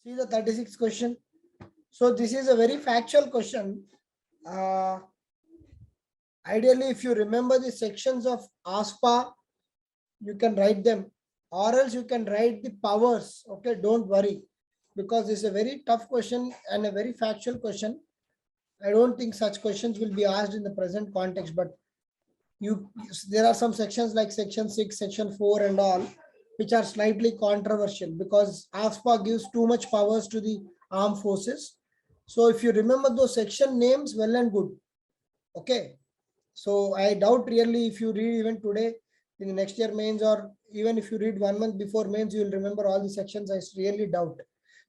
See the 36th question. So this is a very factual question. Ideally, if you remember the sections of ASPA, you can write them, or else you can write the powers. Okay, don't worry, because it's a very tough question and a very factual question. I don't think such questions will be asked in the present context, but there are some sections like section 6, section 4 and all, which are slightly controversial because ASPA gives too much powers to the armed forces. So if you remember those section names, well and good. Okay. So I doubt really if you read even today in the next year mains, or even if you read 1 month before mains, you will remember all the sections. I really doubt.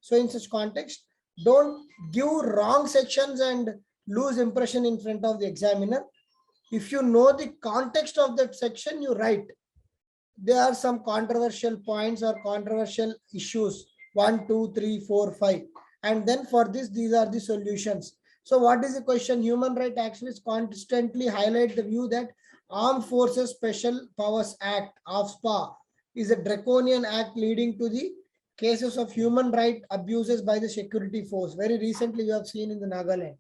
So in such context, don't give wrong sections and lose impression in front of the examiner. If you know the context of that section, you write. There are some controversial points or controversial issues, 1, 2, 3, 4, 5. And then for this, these are the solutions. So what is the question? Human rights activists constantly highlight the view that Armed Forces Special Powers Act, AFSPA, is a draconian act leading to the cases of human rights abuses by the security force. Very recently, we have seen in the Nagaland.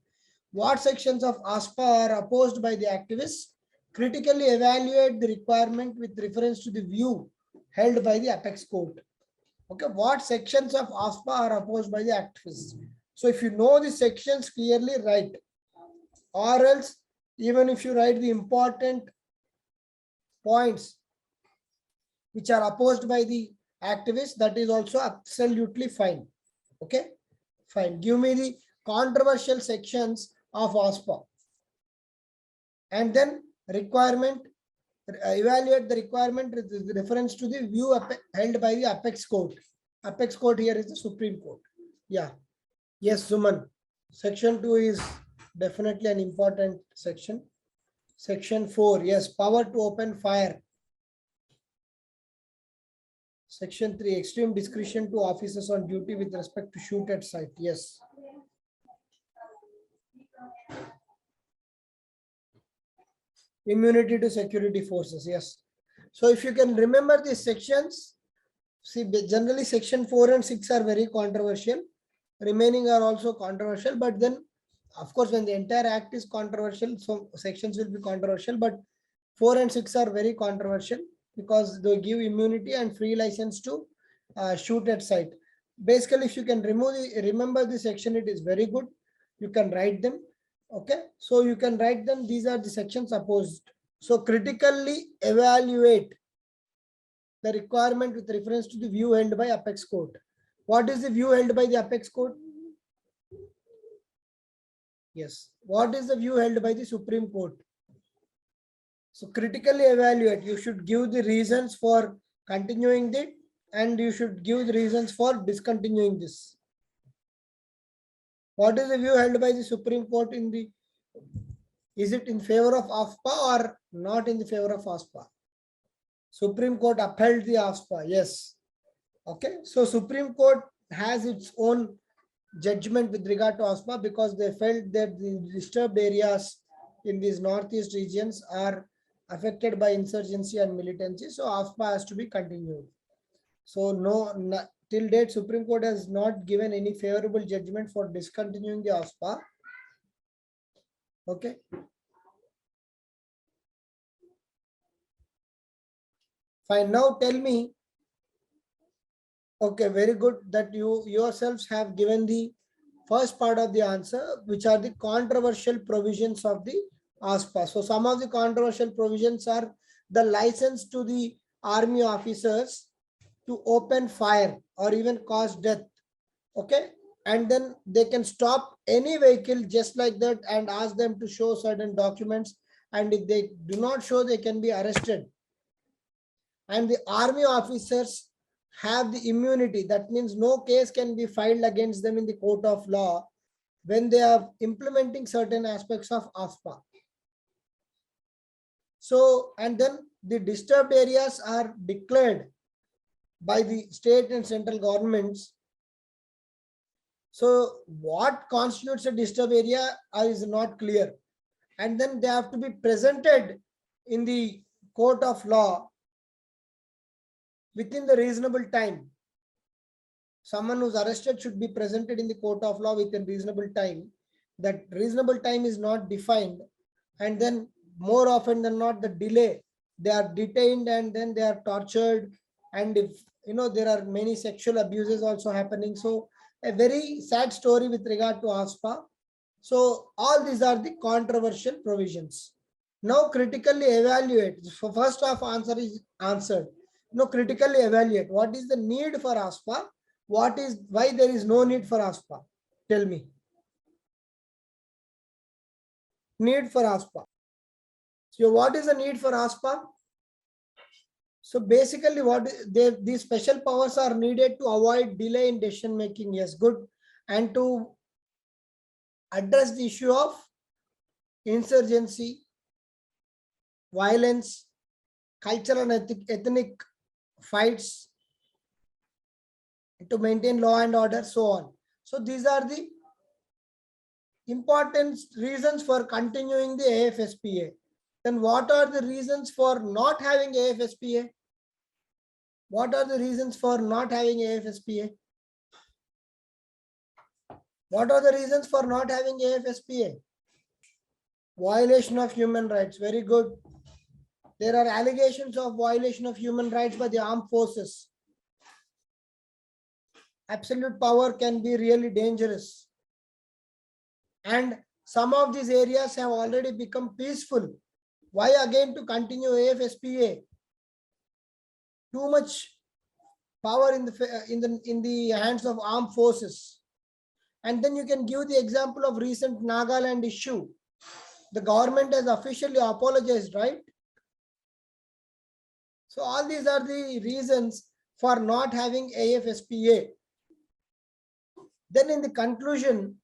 What sections of ASPA are opposed by the activists? Critically evaluate the requirement with reference to the view held by the apex court. Okay, what sections of ASPA are opposed by the activists? So if you know the sections, clearly write. Or else, even if you write the important points which are opposed by the activists, that is also absolutely fine. Okay, fine. Give me the controversial sections of ASPA. And then requirement, evaluate the requirement with reference to the view held by the apex court. Apex court here is the Supreme Court. Yeah. Yes, Suman. Section 2 is definitely an important section. Section 4, yes, power to open fire. Section 3, extreme discretion to officers on duty with respect to shoot at sight. Yes. Immunity to security forces. Yes. So if you can remember these sections, see, generally section 4 and 6 are very controversial. Remaining are also controversial, but then of course when the entire act is controversial, so sections will be controversial, but 4 and 6 are very controversial because they give immunity and free license to shoot at sight. Basically, if you can remember the section, it is very good. You can write them. Okay, so you can write them. These are the sections opposed. So critically evaluate the requirement with reference to the view held by apex court. What is the view held by the apex court? Yes. What is the view held by the Supreme Court? So critically evaluate. You should give the reasons for continuing it, and you should give the reasons for discontinuing this. What is the view held by the Supreme Court in the, is it in favor of AFPA or not in the favor of AFPA? Supreme Court upheld the AFPA. Yes. Okay. So Supreme Court has its own judgment with regard to ASPA because they felt that the disturbed areas in these northeast regions are affected by insurgency and militancy. So ASPA has to be continued. So till date, Supreme Court has not given any favorable judgment for discontinuing the ASPA. Okay. Fine. Now tell me. Okay, very good that you yourselves have given the first part of the answer, which are the controversial provisions of the ASPA. So some of the controversial provisions are the license to the army officers to open fire or even cause death. Okay. And then they can stop any vehicle just like that and ask them to show certain documents. And if they do not show, they can be arrested. And the army officers have the immunity. That means no case can be filed against them in the court of law when they are implementing certain aspects of ASPA. So, and then the disturbed areas are declared by the state and central governments. So what constitutes a disturbed area is not clear. And then they have to be presented in the court of law within the reasonable time. Someone who's arrested should be presented in the court of law within reasonable time. That reasonable time is not defined, and then more often than not the delay, they are detained and then they are tortured, and if there are many sexual abuses also happening. So a very sad story with regard to ASPA. So all these are the controversial provisions. Now critically evaluate. So first half answer is answered. Now critically evaluate what is the need for ASPA, why there is no need for ASPA. Tell me. Need for ASPA. So what is the need for ASPA? So basically these special powers are needed to avoid delay in decision making. Yes, good. And to address the issue of insurgency, violence, cultural and ethnic fights, to maintain law and order, so on. So these are the important reasons for continuing the AFSPA. Then what are the reasons for not having AFSPA? What are the reasons for not having AFSPA? What are the reasons for not having AFSPA? Violation of human rights. Very good. There are allegations of violation of human rights by the armed forces. Absolute power can be really dangerous. And some of these areas have already become peaceful. Why again to continue AFSPA? Too much power in the hands of armed forces. And then you can give the example of recent Nagaland issue. The government has officially apologized, right? So all these are the reasons for not having AFSPA. Then in the conclusion,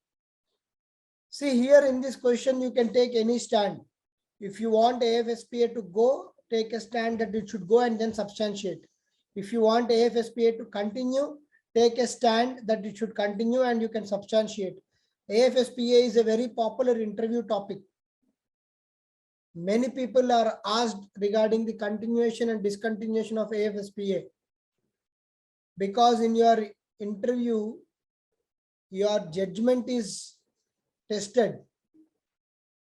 see here in this question, you can take any stand. If you want AFSPA to go, take a stand that it should go and then substantiate. If you want AFSPA to continue, take a stand that it should continue and you can substantiate. AFSPA is a very popular interview topic. Many people are asked regarding the continuation and discontinuation of AFSPA, because in your interview, your judgment is tested,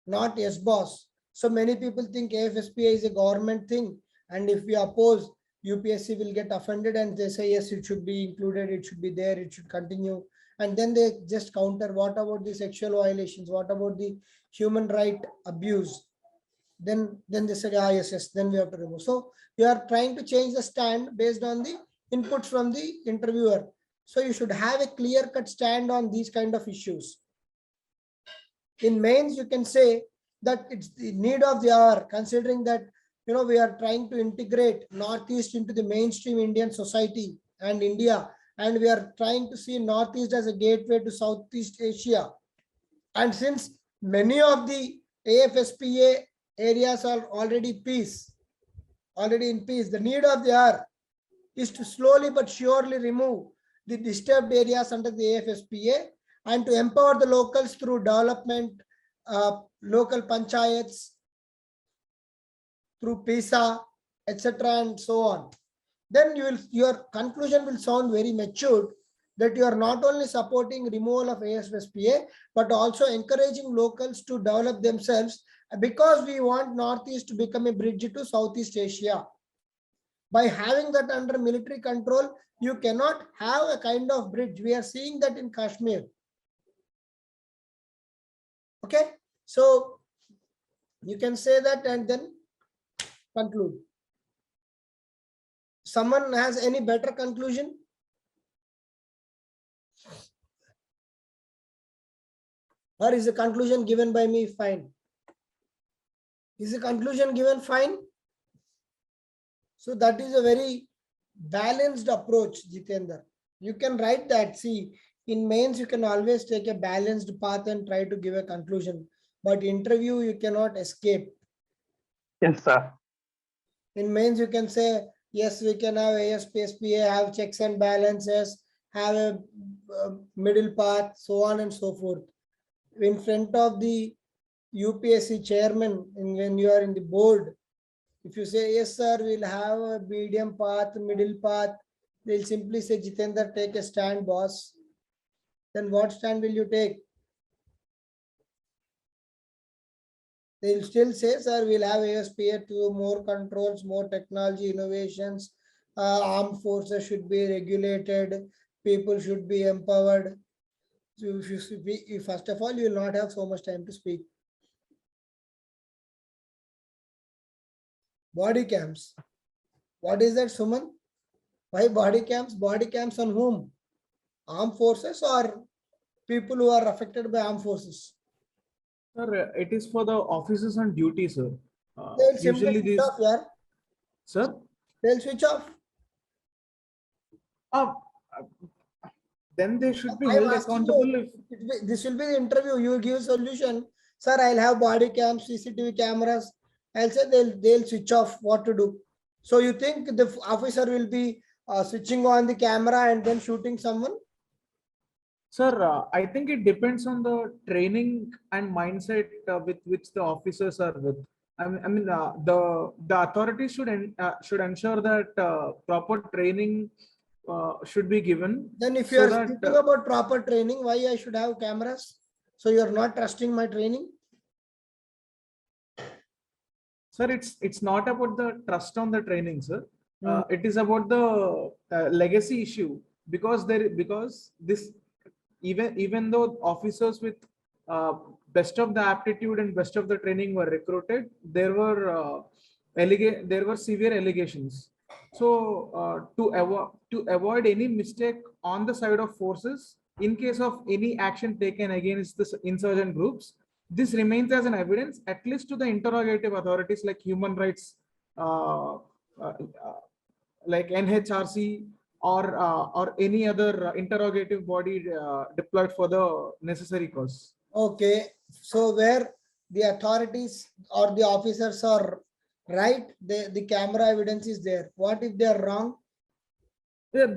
not yes boss. So many people think AFSPA is a government thing, and if we oppose, UPSC will get offended and they say yes, it should be included, it should be there, it should continue. And then they just counter, what about the sexual violations, what about the human right abuse? Then they said, ah, yes, then we have to remove. So you are trying to change the stand based on the inputs from the interviewer. So you should have a clear-cut stand on these kind of issues. In mains, you can say that it's the need of the hour, considering that we are trying to integrate Northeast into the mainstream Indian society and India, and we are trying to see Northeast as a gateway to Southeast Asia. And since many of the AFSPA areas are already in peace, the need of the hour is to slowly but surely remove the disturbed areas under the AFSPA and to empower the locals through development, local panchayats, through PISA, etc. and so on. Then your conclusion will sound very matured, that you are not only supporting removal of AFSPA, but also encouraging locals to develop themselves, because we want Northeast to become a bridge to Southeast Asia. By having that under military control, you cannot have a kind of bridge. We are seeing that in Kashmir. Okay, so you can say that and then conclude. Someone has any better conclusion? Or is the conclusion given by me fine? Is the conclusion given fine? So that is a very balanced approach, Jitendra. You can write that. See, in mains, you can always take a balanced path and try to give a conclusion. But interview, you cannot escape. Yes, sir. In mains, you can say, yes, we can have AFSPA, have checks and balances, have a middle path, so on and so forth. In front of the UPSC chairman, when you are in the board, if you say, yes, sir, we'll have a medium path, middle path, They'll simply say, Jitendra, take a stand, boss. Then what stand will you take? They'll still say, sir, we'll have ASPA to more controls, more technology innovations. Armed forces should be regulated. People should be empowered. So if you speak, first of all, you will not have so much time to speak. Body cams. What is that, Suman? Why body cams? Body cams on whom? Armed forces or people who are affected by armed forces? Sir, it is for the officers on duty, sir. They'll simply Usually switch these, off, yeah. sir. They'll switch off. Uh, then they should be I'm held asking accountable you, if. this will be the interview. You give solution. Sir, I'll have body cams, CCTV cameras. I'll say they'll switch off what to do. So you think the officer will be switching on the camera and then shooting someone? Sir, I think it depends on the training and mindset with which the officers are with. The authorities should ensure that proper training should be given. Then if you so are that, speaking about proper training, why I should have cameras? So you are not trusting my training? Sir, it's not about the trust on the training, sir. It is about the legacy issue because this even though officers with best of the aptitude and best of the training were recruited, there were severe allegations. So to avoid any mistake on the side of forces, in case of any action taken against the insurgent groups, this remains as an evidence, at least to the interrogative authorities like human rights, like NHRC or any other interrogative body deployed for the necessary cause. Okay, so where the authorities or the officers are right, the camera evidence is there. What if they are wrong? What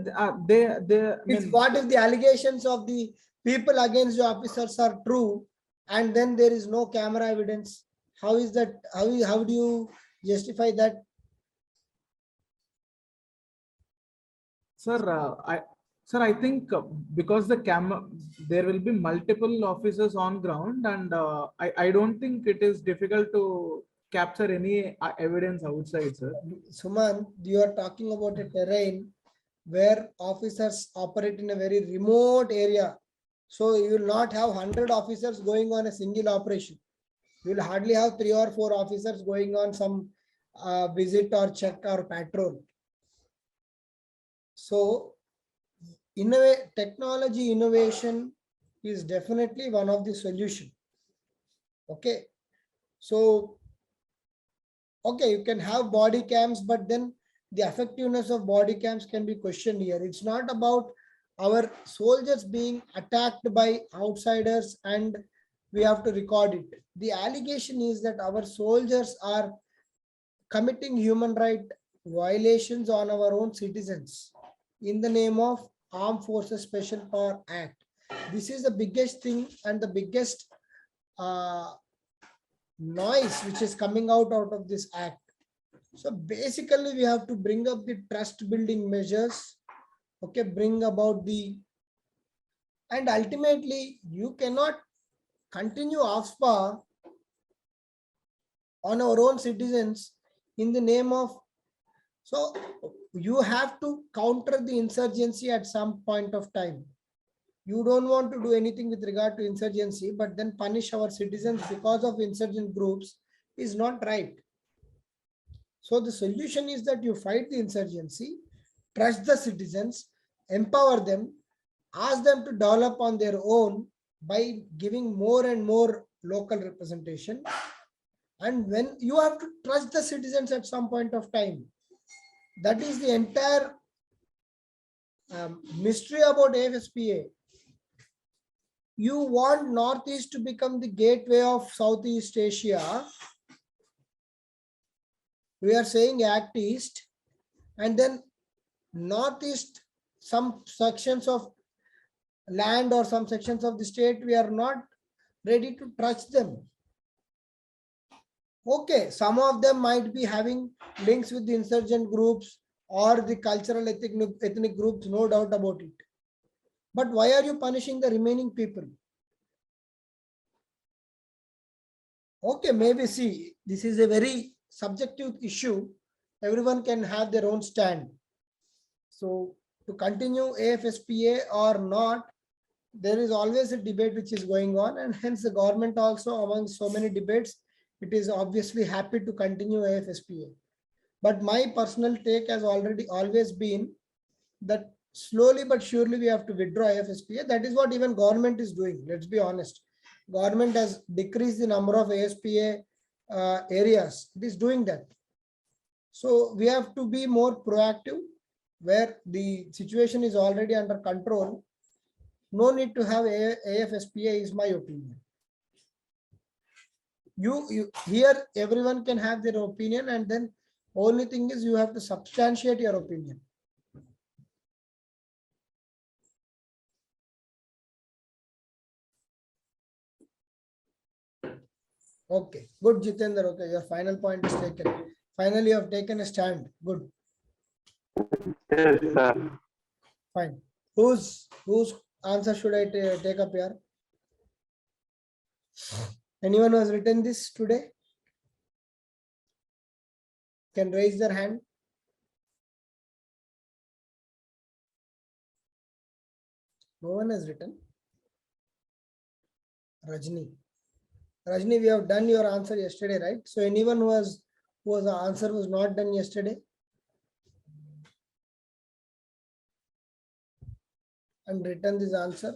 if the allegations of the people against the officers are true and then there is no camera evidence? How is that? How do you justify that? Sir, I think because there will be multiple officers on ground, and I don't think it is difficult to capture any evidence outside, sir. Suman, you are talking about a terrain where officers operate in a very remote area. So you will not have 100 officers going on a single operation. You will hardly have 3 or 4 officers going on some visit or check or patrol. So technology innovation is definitely one of the solution. Okay. So, okay, you can have body cams, but then the effectiveness of body cams can be questioned here. It's not about our soldiers being attacked by outsiders and we have to record it. The allegation is that our soldiers are committing human rights violations on our own citizens in the name of Armed Forces Special Power Act. This is the biggest thing and the biggest noise which is coming out of this act. So basically we have to bring up the trust building measures, okay, bring about and ultimately you cannot continue AFSPA on our own citizens in the name of, so you have to counter the insurgency at some point of time. You don't want to do anything with regard to insurgency, but then punish our citizens because of insurgent groups is not right. So the solution is that you fight the insurgency, trust the citizens, empower them, ask them to develop on their own by giving more and more local representation. And when you have to trust the citizens at some point of time, that is the entire mystery about AFSPA. You want Northeast to become the gateway of Southeast Asia. We are saying Act East, and then Northeast, some sections of land or some sections of the state, we are not ready to touch them. Okay, some of them might be having links with the insurgent groups or the cultural ethnic groups, no doubt about it. But why are you punishing the remaining people? Okay, maybe see, this is a very subjective issue. Everyone can have their own stand. So to continue AFSPA or not, there is always a debate which is going on, and hence the government also, among so many debates, it is obviously happy to continue AFSPA. But my personal take has always been that slowly but surely we have to withdraw AFSPA. That is what even government is doing. Let's be honest. Government has decreased the number of ASPA areas. It is doing that. So we have to be more proactive where the situation is already under control. No need to have AFSPA is my opinion. You here everyone can have their opinion, and then only thing is you have to substantiate your opinion. Okay, good, Jitendra. Okay, your final point is taken. Finally, you have taken a stand. Good. Yes, sir. Fine. Whose answer should I take up here? Anyone who has written this today can raise their hand. No one has written. Rajni. Rajni, we have done your answer yesterday, right? So anyone whose answer was not done yesterday and written this answer.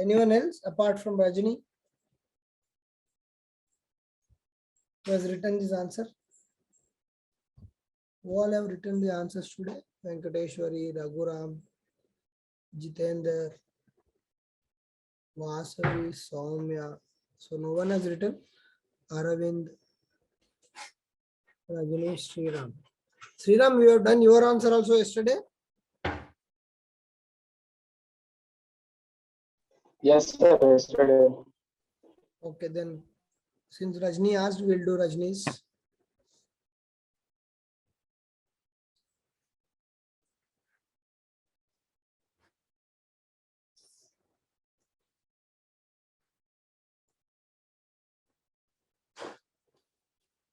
Anyone else apart from Rajni who has written this answer? All have written the answers today. Venkateshwari, Raghuram, Jitendra, Vasavi, Soumya. So no one has written. Aravind, Rajini, Sriram. Sriram, we have done your answer also yesterday. Yes, sir. Yesterday. Okay, then since Rajni asked, we'll do Rajni's.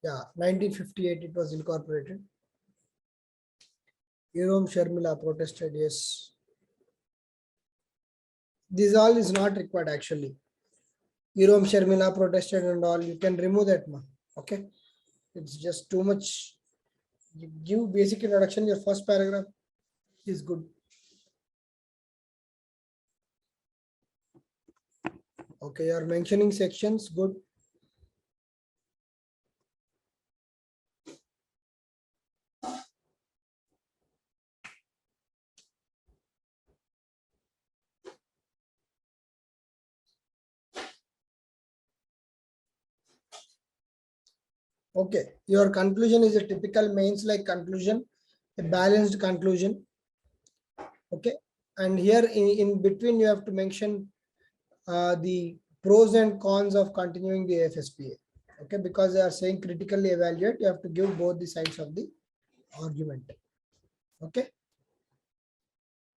Yeah, 1958 it was incorporated. Jerome Sharmila protested, yes. This all is not required actually. Jerome Sharmila protested and all, you can remove that, ma. Okay. It's just too much. You give basic introduction, your first paragraph is good. Okay, you are mentioning sections, good. Okay, your conclusion is a typical mains like conclusion, a balanced conclusion. Okay, and here in between you have to mention the pros and cons of continuing the AFSPA. Okay, because they are saying critically evaluate, you have to give both the sides of the argument. Okay.